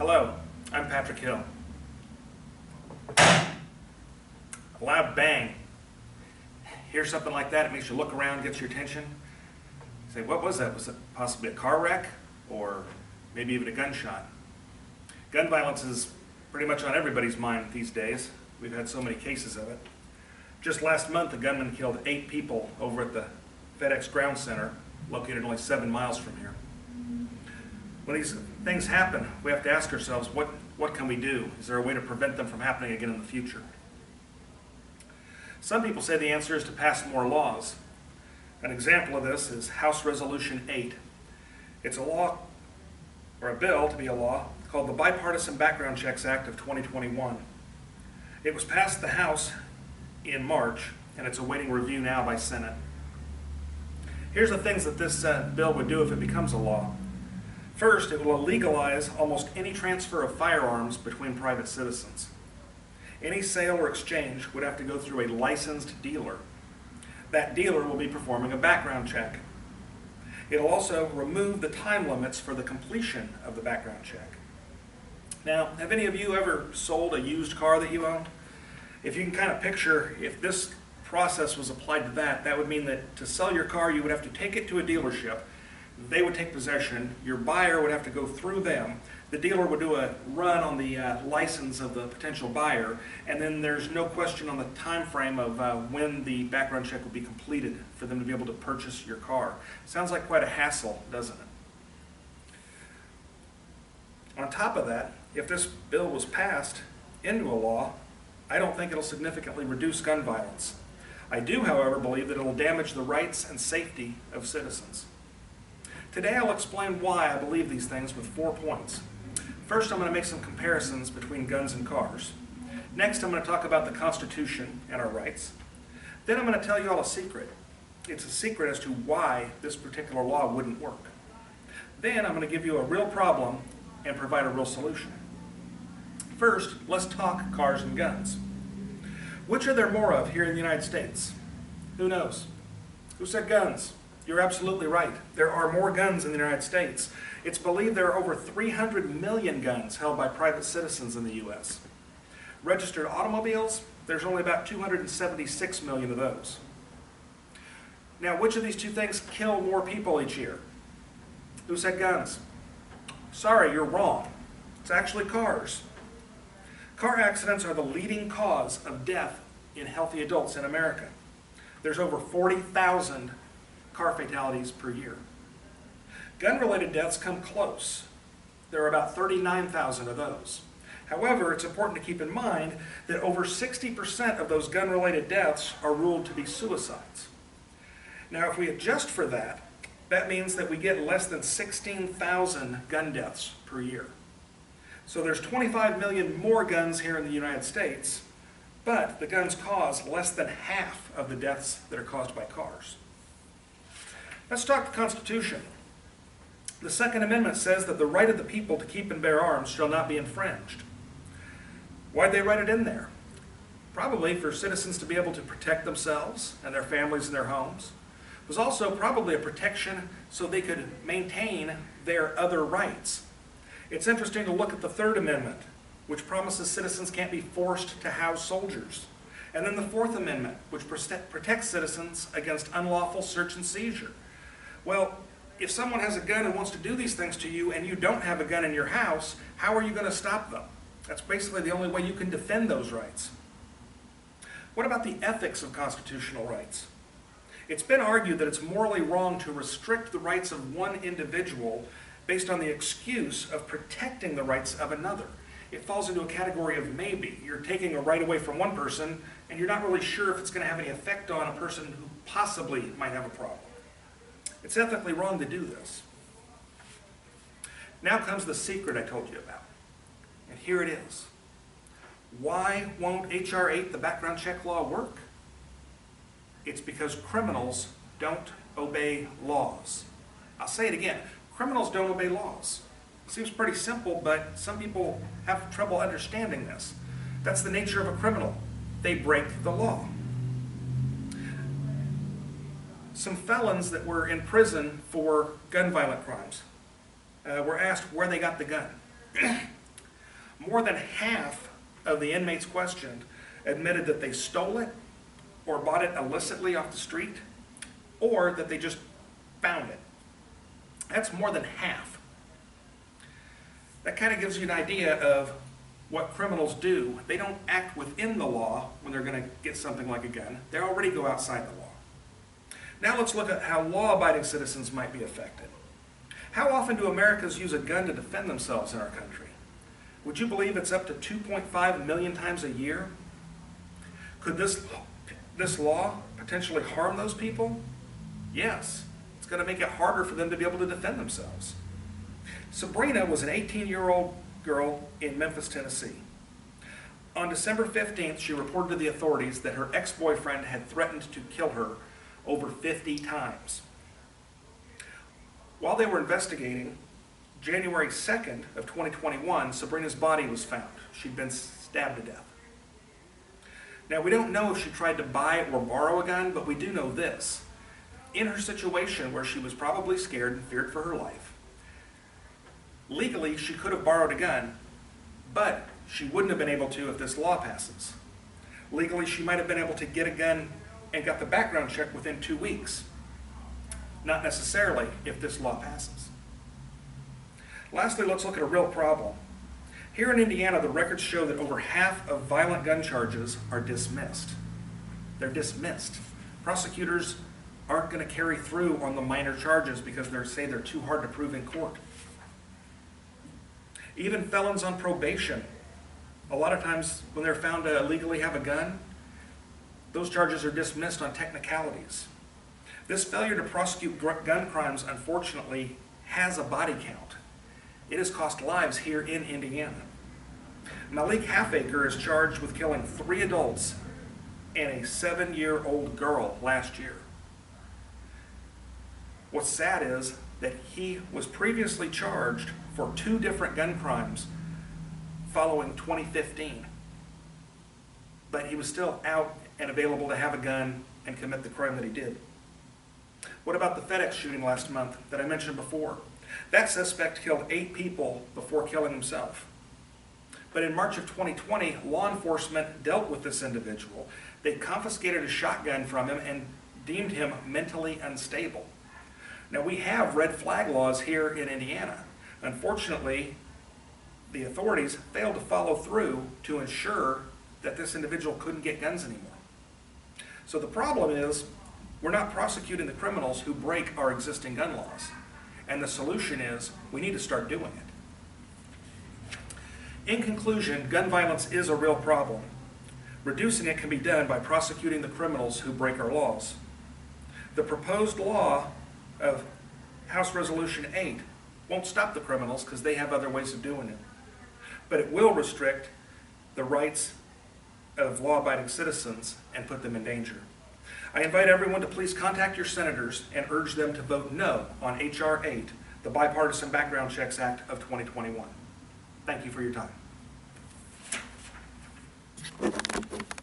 Hello, I'm Patrick Hill. A loud bang. Hear something like that, it makes you look around, gets your attention. You say, what was that? Was it possibly a car wreck? Or maybe even a gunshot? Gun violence is pretty much on everybody's mind these days. We've had so many cases of it. Just last month, a gunman killed 8 people over at the FedEx Ground Center, located only 7 miles from here. When these things happen, we have to ask ourselves, what can we do? Is there a way to prevent them from happening again in the future? Some people say the answer is to pass more laws. An example of this is House Resolution 8. It's a law, or a bill to be a law, called the Bipartisan Background Checks Act of 2021. It was passed the House in March, and it's awaiting review now by Senate. Here's the things that this bill would do if it becomes a law. First, it will legalize almost any transfer of firearms between private citizens. Any sale or exchange would have to go through a licensed dealer. That dealer will be performing a background check. It'll also remove the time limits for the completion of the background check. Now, have any of you ever sold a used car that you owned? If you can kind of picture, if this process was applied to that, that would mean that to sell your car, you would have to take it to a dealership. They would take possession. Your buyer would have to go through them. The dealer would do a run on the license of the potential buyer, and then there's no question on the time frame of when the background check will be completed for them to be able to purchase your car. Sounds like quite a hassle, doesn't it? On top of that, if this bill was passed into a law, I don't think it'll significantly reduce gun violence. I do, however, believe that it'll damage the rights and safety of citizens. Today I'll explain why I believe these things with 4 points. First, I'm going to make some comparisons between guns and cars. Next, I'm going to talk about the Constitution and our rights. Then I'm going to tell you all a secret. It's a secret as to why this particular law wouldn't work. Then I'm going to give you a real problem and provide a real solution. First, let's talk cars and guns. Which are there more of here in the United States? Who knows? Who said guns? You're absolutely right. There are more guns in the United States. It's believed there are over 300 million guns held by private citizens in the U.S. Registered automobiles, there's only about 276 million of those. Now, which of these two things kill more people each year? Who said guns? Sorry, you're wrong. It's actually cars. Car accidents are the leading cause of death in healthy adults in America. There's over 40,000 car fatalities per year. Gun-related deaths come close. There are about 39,000 of those. However, it's important to keep in mind that over 60% of those gun-related deaths are ruled to be suicides. Now, if we adjust for that, that means that we get less than 16,000 gun deaths per year. So there's 25 million more guns here in the United States, but the guns cause less than half of the deaths that are caused by cars. Let's talk the Constitution. The Second Amendment says that the right of the people to keep and bear arms shall not be infringed. Why'd they write it in there? Probably for citizens to be able to protect themselves and their families and their homes. It was also probably a protection so they could maintain their other rights. It's interesting to look at the Third Amendment, which promises citizens can't be forced to house soldiers. And then the Fourth Amendment, which protects citizens against unlawful search and seizure. Well, if someone has a gun and wants to do these things to you and you don't have a gun in your house, how are you going to stop them? That's basically the only way you can defend those rights. What about the ethics of constitutional rights? It's been argued that it's morally wrong to restrict the rights of one individual based on the excuse of protecting the rights of another. It falls into a category of maybe. You're taking a right away from one person and you're not really sure if it's going to have any effect on a person who possibly might have a problem. It's ethically wrong to do this. Now comes the secret I told you about. And here it is. Why won't HR8, the background check law, work? It's because criminals don't obey laws. I'll say it again. Criminals don't obey laws. Seems pretty simple, but some people have trouble understanding this. That's the nature of a criminal. They break the law. Some felons that were in prison for gun violent crimes were asked where they got the gun. more than half of the inmates questioned admitted that they stole it or bought it illicitly off the street, or that they just found it. That's more than half. That kind of gives you an idea of what criminals do. They don't act within the law when they're going to get something like a gun. They already go outside the law. Now let's look at how law-abiding citizens might be affected. How often do Americans use a gun to defend themselves in our country? Would you believe it's up to 2.5 million times a year? Could this law potentially harm those people? Yes. It's going to make it harder for them to be able to defend themselves. Sabrina was an 18-year-old girl in Memphis, Tennessee. On December 15th, she reported to the authorities that her ex-boyfriend had threatened to kill her over 50 times. While they were investigating, January 2nd of 2021, Sabrina's body was found. She'd been stabbed to death. Now, we don't know if she tried to buy or borrow a gun, but we do know this. In her situation where she was probably scared and feared for her life, legally she could have borrowed a gun, but she wouldn't have been able to if this law passes. Legally, she might have been able to get a gun and got the background check within 2 weeks. Not necessarily if this law passes. Lastly, let's look at a real problem. Here in Indiana, the records show that over half of violent gun charges are dismissed. They're dismissed. Prosecutors aren't going to carry through on the minor charges because they say they're too hard to prove in court. Even felons on probation, a lot of times when they're found to illegally have a gun, those charges are dismissed on technicalities. This failure to prosecute gun crimes, unfortunately, has a body count. It has cost lives here in Indiana. Malik Halfacre is charged with killing 3 adults and a 7-year-old girl last year. What's sad is that he was previously charged for 2 different gun crimes following 2015. But he was still out and available to have a gun and commit the crime that he did. What about the FedEx shooting last month that I mentioned before? That suspect killed 8 people before killing himself. But in March of 2020, law enforcement dealt with this individual. They confiscated a shotgun from him and deemed him mentally unstable. Now, we have red flag laws here in Indiana. Unfortunately, the authorities failed to follow through to ensure that this individual couldn't get guns anymore. So the problem is, we're not prosecuting the criminals who break our existing gun laws. And the solution is, we need to start doing it. In conclusion, gun violence is a real problem. Reducing it can be done by prosecuting the criminals who break our laws. The proposed law of House Resolution 8 won't stop the criminals because they have other ways of doing it. But it will restrict the rights of law-abiding citizens and put them in danger. I invite everyone to please contact your senators and urge them to vote no on HR8, the Bipartisan Background Checks Act of 2021. Thank you for your time.